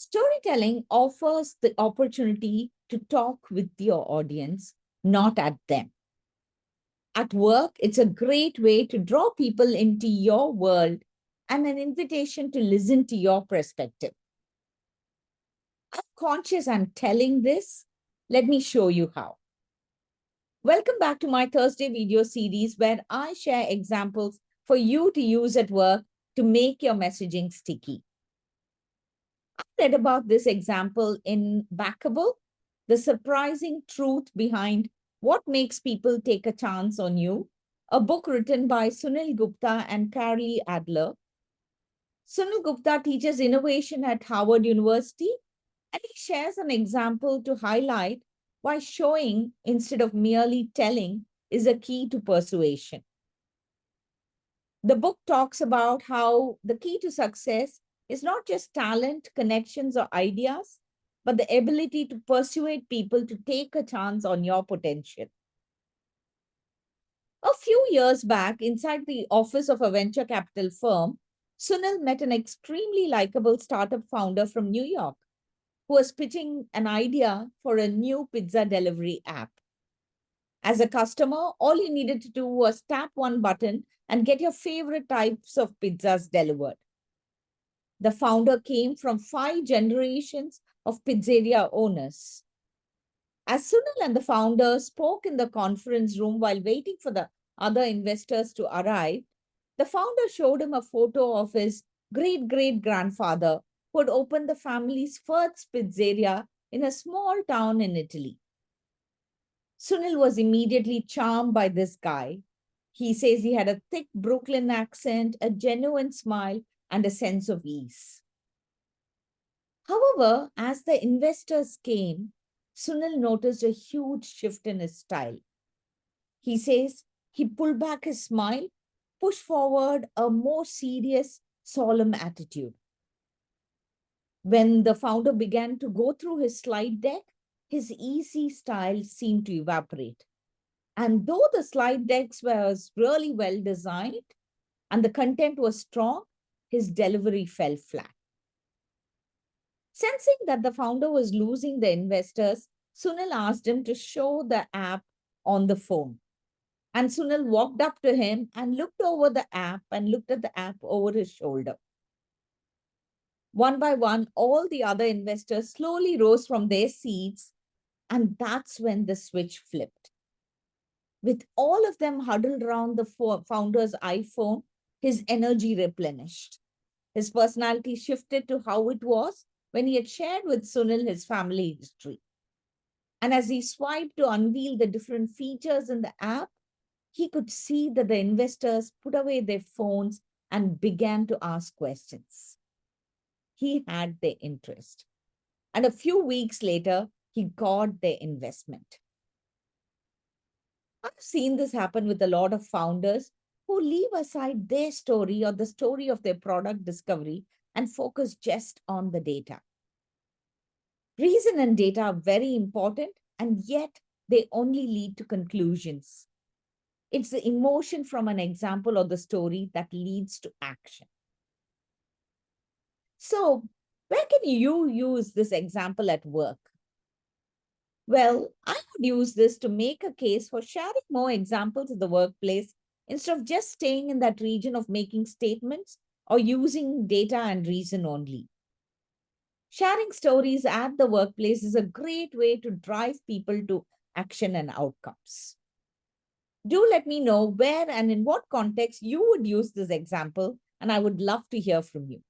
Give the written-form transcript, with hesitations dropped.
Storytelling offers the opportunity to talk with your audience, not at them. At work, it's a great way to draw people into your world and an invitation to listen to your perspective. I'm conscious I'm telling this. Let me show you how. Welcome back to my Thursday video series where I share examples for you to use at work to make your messaging sticky. I read about this example in Backable, The Surprising Truth Behind What Makes People Take a Chance on You, a book written by Sunil Gupta and Carly Adler. Sunil Gupta teaches innovation at Harvard University, and he shares an example to highlight why showing instead of merely telling is a key to persuasion. The book talks about how the key to success is not just talent, connections, or ideas, but the ability to persuade people to take a chance on your potential. A few years back, inside the office of a venture capital firm, Sunil met an extremely likable startup founder from New York who was pitching an idea for a new pizza delivery app. As a customer, all you needed to do was tap one button and get your favorite types of pizzas delivered. The founder came from 5 generations of pizzeria owners. As Sunil and the founder spoke in the conference room while waiting for the other investors to arrive, the founder showed him a photo of his great great grandfather who had opened the family's first pizzeria in a small town in Italy. Sunil was immediately charmed by this guy. He says he had a thick Brooklyn accent, a genuine smile, and a sense of ease. However, as the investors came, Sunil noticed a huge shift in his style. He says he pulled back his smile, pushed forward a more serious, solemn attitude. When the founder began to go through his slide deck, his easy style seemed to evaporate. And though the slide decks was really well designed and the content was strong, his delivery fell flat. Sensing that the founder was losing the investors, Sunil asked him to show the app on the phone. And Sunil walked up to him and looked over the app and looked at the app over his shoulder. One by one, all the other investors slowly rose from their seats, and that's when the switch flipped. With all of them huddled around the founder's iPhone, his energy replenished. His personality shifted to how it was when he had shared with Sunil his family history. And as he swiped to unveil the different features in the app, he could see that the investors put away their phones and began to ask questions. He had their interest. And a few weeks later, he got their investment. I've seen this happen with a lot of founders who leave aside their story or the story of their product discovery and focus just on the data. Reason and data are very important, and yet they only lead to conclusions. It's the emotion from an example or the story that leads to action. So, where can you use this example at work? Well, I would use this to make a case for sharing more examples in the workplace instead of just staying in that region of making statements or using data and reason only. Sharing stories at the workplace is a great way to drive people to action and outcomes. Do let me know where and in what context you would use this example, and I would love to hear from you.